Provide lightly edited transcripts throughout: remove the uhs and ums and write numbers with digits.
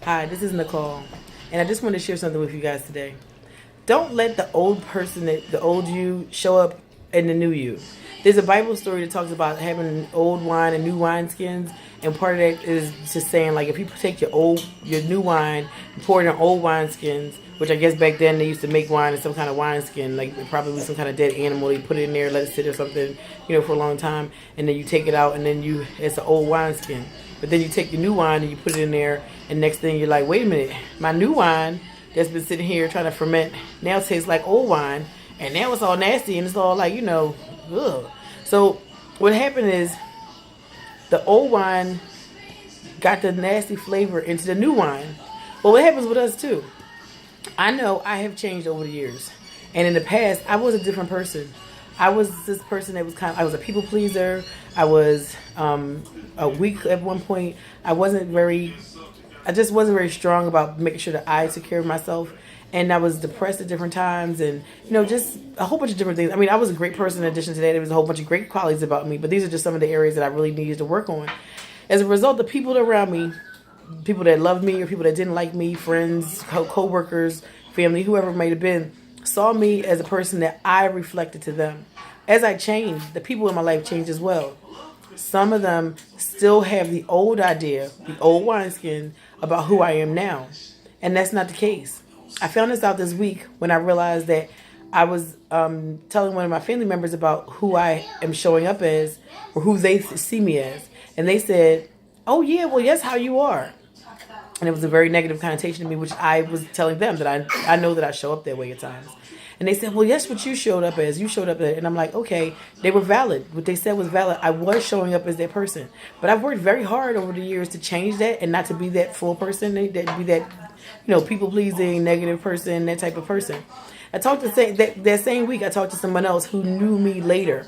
Hi, this is Nicole, and I just want to share something with you guys today. Don't let the old person, the old you, show up in the new you. There's a Bible story that talks about having old wine and new wine skins, and part of that is just saying like if you take your new wine, and pour it in old wine skins, which I guess back then they used to make wine in some kind of wine skin, like probably some kind of dead animal. You put it in there, let it sit or something, for a long time, and then you take it out, and then it's an old wine skin. But then you take your new wine and you put it in there, and next thing you're like, wait a minute, my new wine that's been sitting here trying to ferment now tastes like old wine, and now it's all nasty and it's all like, ugh. So what happened is the old wine got the nasty flavor into the new wine. Well, what happens with us too? I know I have changed over the years, and in the past I was a different person. I was this person that was I was a people pleaser. I was a weak at one point. I just wasn't very strong about making sure that I took care of myself. And I was depressed at different times, and just a whole bunch of different things. I mean, I was a great person in addition to that. There was a whole bunch of great qualities about me, but these are just some of the areas that I really needed to work on. As a result, the people around me, people that loved me or people that didn't like me, friends, co-workers, family, whoever it might have been, saw me as a person that I reflected to them. As I changed, the people in my life changed as well. Some of them still have the old idea, the old wineskin about who I am now. And that's not the case. I found this out this week when I realized that I was telling one of my family members about who I am showing up as or who they see me as. And they said, oh yeah, well, that's how you are. And it was a very negative connotation to me, which I was telling them that I know that I show up that way at times. And they said, well, that's what you showed up as. You showed up as. And I'm like, okay, they were valid. What they said was valid. I was showing up as that person. But I've worked very hard over the years to change that and not to be that full person, that be that, people-pleasing, negative person, that type of person. I talked to that same week, I talked to someone else who knew me later.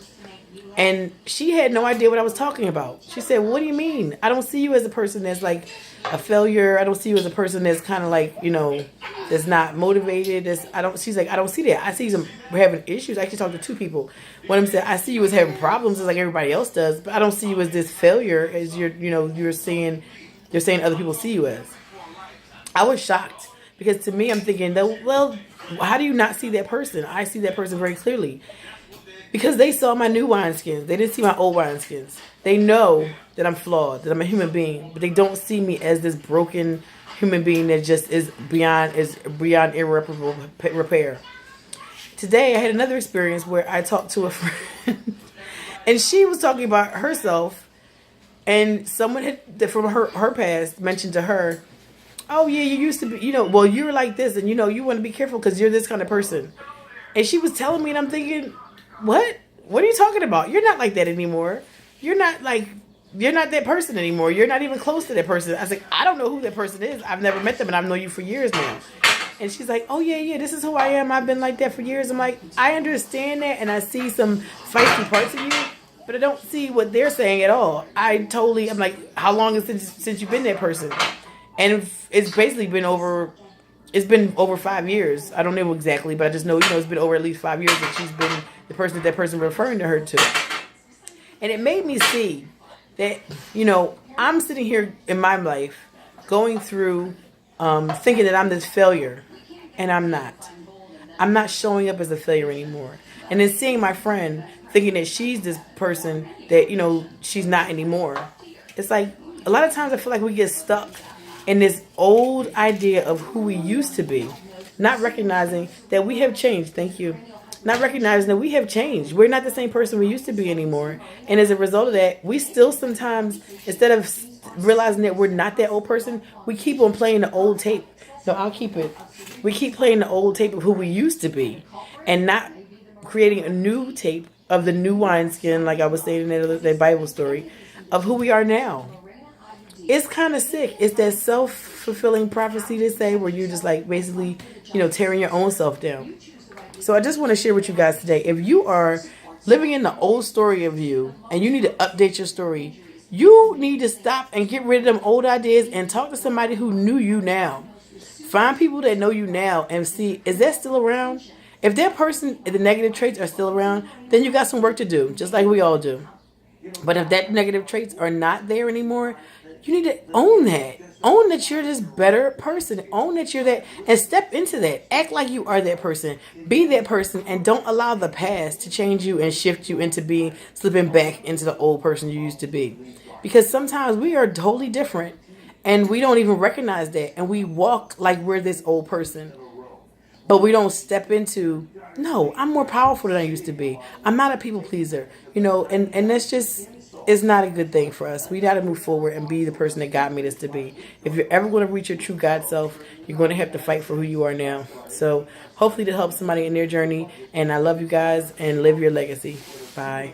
And she had no idea what I was talking about. She said, what do you mean? I don't see you as a person that's like a failure. I don't see you as a person that's kind of like, that's not motivated. She's like, I don't see that. I see you having issues. I actually talked to two people. One of them said, I see you as having problems just like everybody else does, but I don't see you as this failure as you're saying other people see you as. I was shocked because to me, I'm thinking, well, how do you not see that person? I see that person very clearly. Because they saw my new wineskins. They didn't see my old wineskins. They know that I'm flawed, that I'm a human being, but they don't see me as this broken human being that just is beyond irreparable repair. Today, I had another experience where I talked to a friend, and she was talking about herself, and someone from her past mentioned to her, oh yeah, you used to be, well, you're like this, and you want to be careful because you're this kind of person. And she was telling me, and I'm thinking, what are you talking about? You're not like that anymore. You're not that person anymore. You're not even close to that person. I was like, I don't know who that person is. I've never met them, and I've known you for years now. And she's like, oh yeah, this is who I am. I've been like that for years. I'm like, I understand that, and I see some feisty parts of you, but I don't see what they're saying at all. I'm like, how long is it since you've been that person? And it's basically been over 5 years. I don't know exactly, but I just know, it's been over at least 5 years that she's been the person that person referring to her to. And it made me see that, I'm sitting here in my life going through thinking that I'm this failure, and I'm not. I'm not showing up as a failure anymore. And then seeing my friend thinking that she's this person that, she's not anymore. It's like a lot of times I feel like we get stuck in this old idea of who we used to be, not recognizing that we have changed. Thank you. Not recognizing that we have changed. We're not the same person we used to be anymore. And as a result of that, we still sometimes, instead of realizing that we're not that old person, we keep on playing the old tape. No, I'll keep it. We keep playing the old tape of who we used to be and not creating a new tape of the new wineskin, like I was saying in that Bible story, of who we are now. It's kind of sick. It's that self-fulfilling prophecy to say where you're just like basically, tearing your own self down. So I just want to share with you guys today, if you are living in the old story of you and you need to update your story, you need to stop and get rid of them old ideas and talk to somebody who knew you now. Find people that know you now and see, is that still around? If that person, if the negative traits are still around, then you got some work to do, just like we all do. But if that negative traits are not there anymore, You need to own that. Own that you're this better person. Own that you're that, and step into that. Act like you are that person. Be that person, and don't allow the past to change you and shift you into being slipping back into the old person you used to be. Because sometimes we are totally different, and we don't even recognize that, and we walk like we're this old person. But we don't step into, no, I'm more powerful than I used to be. I'm not a people pleaser, and that's just, it's not a good thing for us. We got to move forward and be the person that God made us to be. If you're ever going to reach your true God self, you're going to have to fight for who you are now. So hopefully to help somebody in their journey. And I love you guys, and live your legacy. Bye.